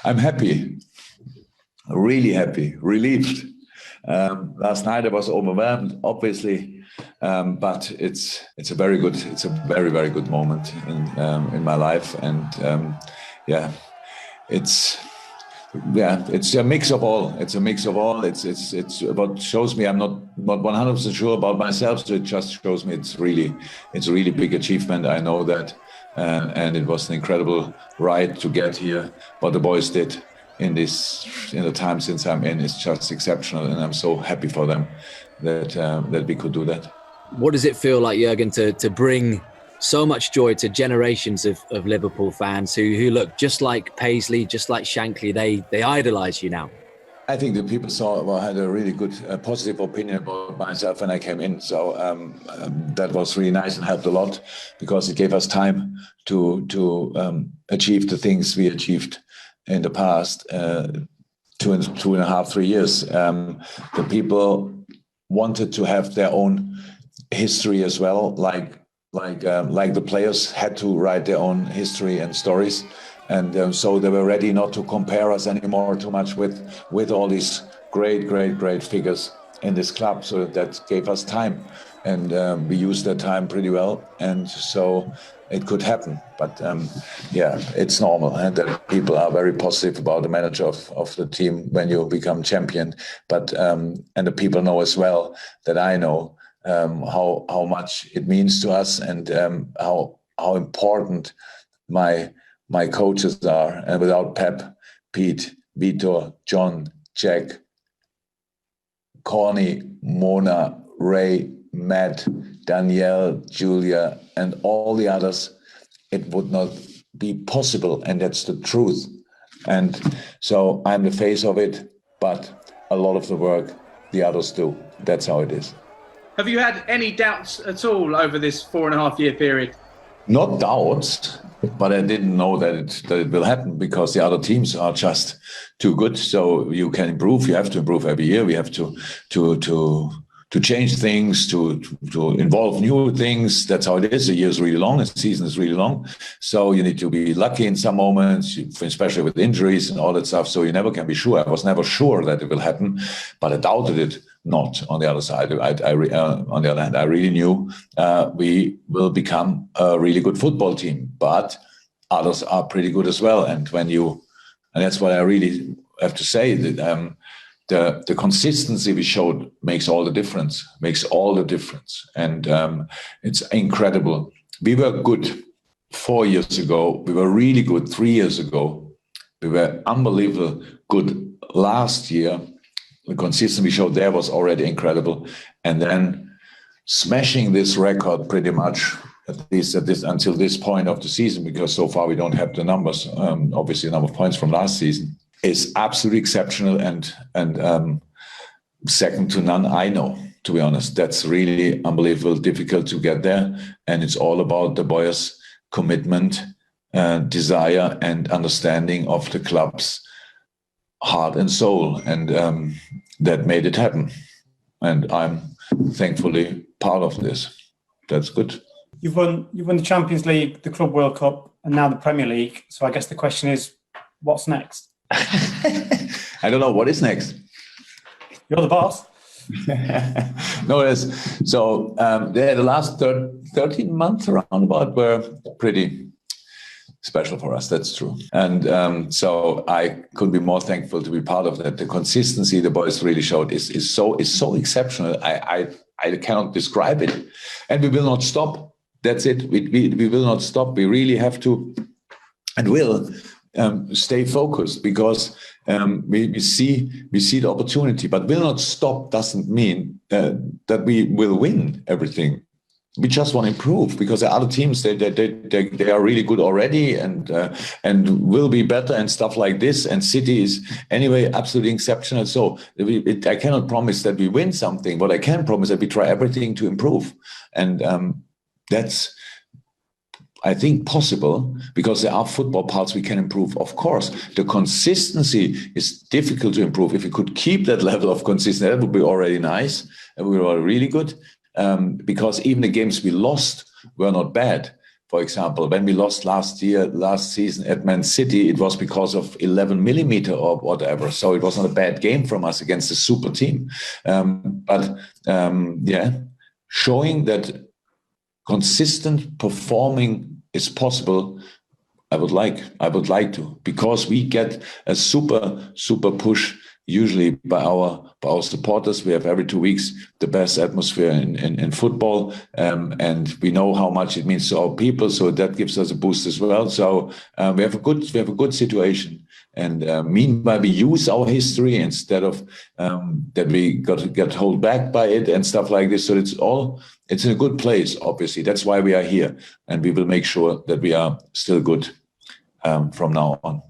I'm happy, really happy, relieved. Last night I was overwhelmed, obviously, but it's a very very, very good moment in my life, and it's a mix of all. It's what shows me I'm not 100% sure about myself. So it just shows me it's a really big achievement. I know that, and it was an incredible ride to get here. What the boys did in the time since I'm in is just exceptional, and I'm so happy for them that we could do that. What does it feel like, Juergen, to bring so much joy to generations of Liverpool fans who look just like Paisley, just like Shankly? They idolise you now. I think the people had a really good, positive opinion about myself when I came in. So that was really nice and helped a lot, because it gave us time to achieve the things we achieved in the past 2.5, 3 years. The people wanted to have their own history as well, like the players had to write their own history and stories, and so they were ready not to compare us anymore too much with all these great figures in this club. So that gave us time, and we used that time pretty well, and so it could happen. But it's normal, and that people are very positive about the manager of the team when you become champion. But and the people know as well that I know how much it means to us, and how important my coaches are. And without Pep, Pete, Vitor, John, Jack, Corny, Mona, Ray, Matt, Danielle, Julia, and all the others, it would not be possible, and that's the truth. And so I'm the face of it, but a lot of the work the others do. That's how it is. Have you had any doubts at all over this 4.5-year period? Not doubts, but I didn't know that it will happen, because the other teams are just too good. So you can improve. You have to improve every year. We have to change things, to involve new things. That's how it is. The year is really long. The season is really long. So you need to be lucky in some moments, especially with injuries and all that stuff. So you never can be sure. I was never sure that it will happen, but I doubted it not. On the other side, on the other hand, I really knew we will become a really good football team, but others are pretty good as well. And that's what I really have to say, that the consistency we showed makes all the difference. And it's incredible. We were good 4 years ago. We were really good 3 years ago. We were unbelievable good last year. The consistency we showed there was already incredible. And then smashing this record pretty much, at least until this point of the season, because so far we don't have the numbers, obviously the number of points from last season, is absolutely exceptional and second to none, I know, to be honest. That's really unbelievable, difficult to get there. And it's all about the boys' commitment, desire and understanding of the club's heart and soul. And that made it happen. And I'm thankfully part of this. That's good. You've won the Champions League, the Club World Cup, and now the Premier League. So I guess the question is, what's next? I don't know. What is next? You're the boss. No, it is. So the last 13 months around about were pretty special for us. That's true. And so I couldn't be more thankful to be part of that. The consistency the boys really showed is so exceptional. I cannot describe it. And we will not stop. That's it. We will not stop. We really have to and will stay focused, because we see the opportunity, but will not stop doesn't mean that we will win everything. We just want to improve, because the other teams they are really good already and will be better and stuff like this. And City is anyway absolutely exceptional. So I cannot promise that we win something, but I can promise that we try everything to improve, and that's, I think, possible, because there are football parts we can improve. Of course, the consistency is difficult to improve. If we could keep that level of consistency, that would be already nice, and we were really good. Because even the games we lost were not bad. For example, when we lost last season at Man City, it was because of 11 millimeter or whatever. So it was not a bad game from us against a super team. Showing that consistent performing is possible. I would like to, because we get a super push usually by our supporters. We have every 2 weeks the best atmosphere in football, and we know how much it means to our people. So that gives us a boost as well. So we have a good situation. And meanwhile, we use our history instead of that we got to get held back by it and stuff like this. So it's in a good place. Obviously, that's why we are here, and we will make sure that we are still good from now on.